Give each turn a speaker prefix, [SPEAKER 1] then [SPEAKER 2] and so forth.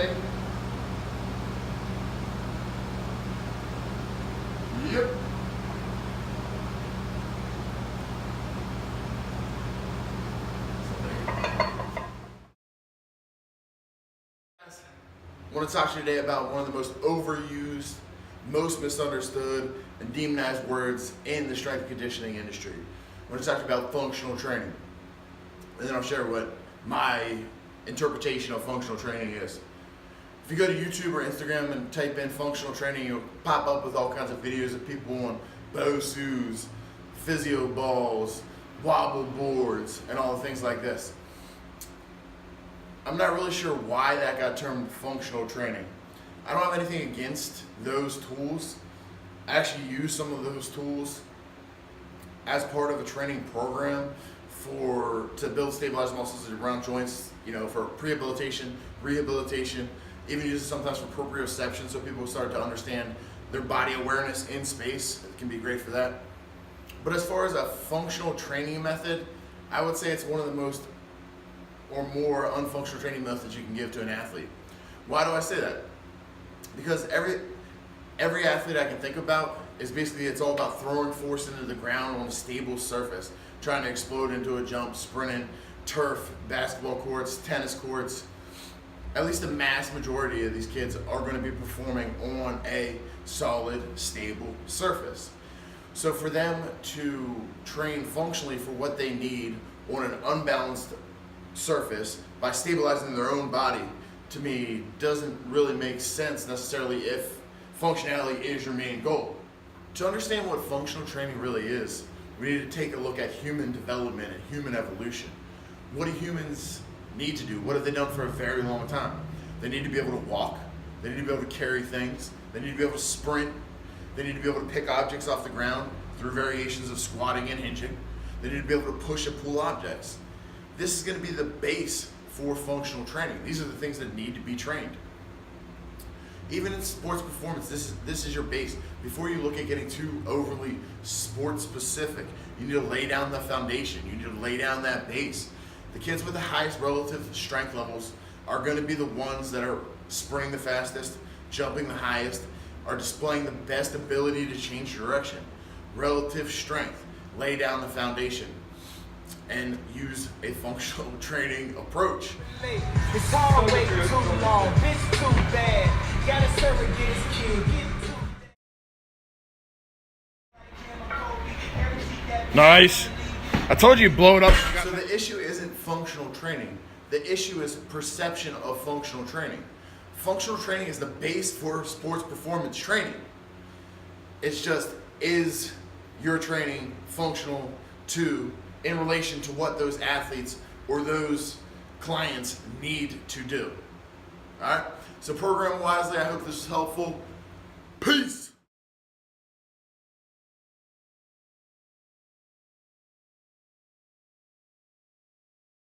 [SPEAKER 1] baby. Yep. I want to talk to you today about one of the most overused, most misunderstood, and demonized words in the strength and conditioning industry. I want to talk to you about functional training. And then I'll share what my interpretation of functional training is. If you go to YouTube or Instagram and type in functional training, you'll pop up with all kinds of videos of people on BOSUs, physio balls, wobble boards, and all the things like this. I'm not really sure why that got termed functional training. I don't have anything against those tools. I actually use some of those tools as part of a training program to build stabilized muscles around joints, for rehabilitation, even use it sometimes for proprioception, so people start to understand their body awareness in space. It can be great for that. But as far as a functional training method, I would say it's one of the most or more unfunctional training methods you can give to an athlete. Why do I say that? Because every athlete I can think about is basically, it's all about throwing force into the ground on a stable surface, trying to explode into a jump, sprinting, turf, basketball courts, tennis courts. At least the mass majority of these kids are going to be performing on a solid, stable surface. So for them to train functionally for what they need on an unbalanced surface by stabilizing their own body, to me, doesn't really make sense necessarily if functionality is your main goal. To understand what functional training really is, we need to take a look at human development and human evolution. What do humans need to do? What have they done for a very long time? They need to be able to walk. They need to be able to carry things. They need to be able to sprint. They need to be able to pick objects off the ground through variations of squatting and hinging. They need to be able to push and pull objects. This is going to be the base for functional training. These are the things that need to be trained. Even in sports performance, this is your base. Before you look at getting too overly sport specific, you need to lay down the foundation. You need to lay down that base. The kids with the highest relative strength levels are going to be the ones that are sprinting the fastest, jumping the highest, are displaying the best ability to change direction. Relative strength, lay down the foundation, and use a functional training approach.
[SPEAKER 2] It's all way too long, bitch too bad. Gotta serve it, get his kid.
[SPEAKER 3] Nice. I told you blow it up.
[SPEAKER 1] So the issue isn't functional training. The issue is perception of functional training. Functional training is the base for sports performance training. It's just, is your training functional in relation to what those athletes or those clients need to do? All right? So program wisely, I hope this is helpful. Peace.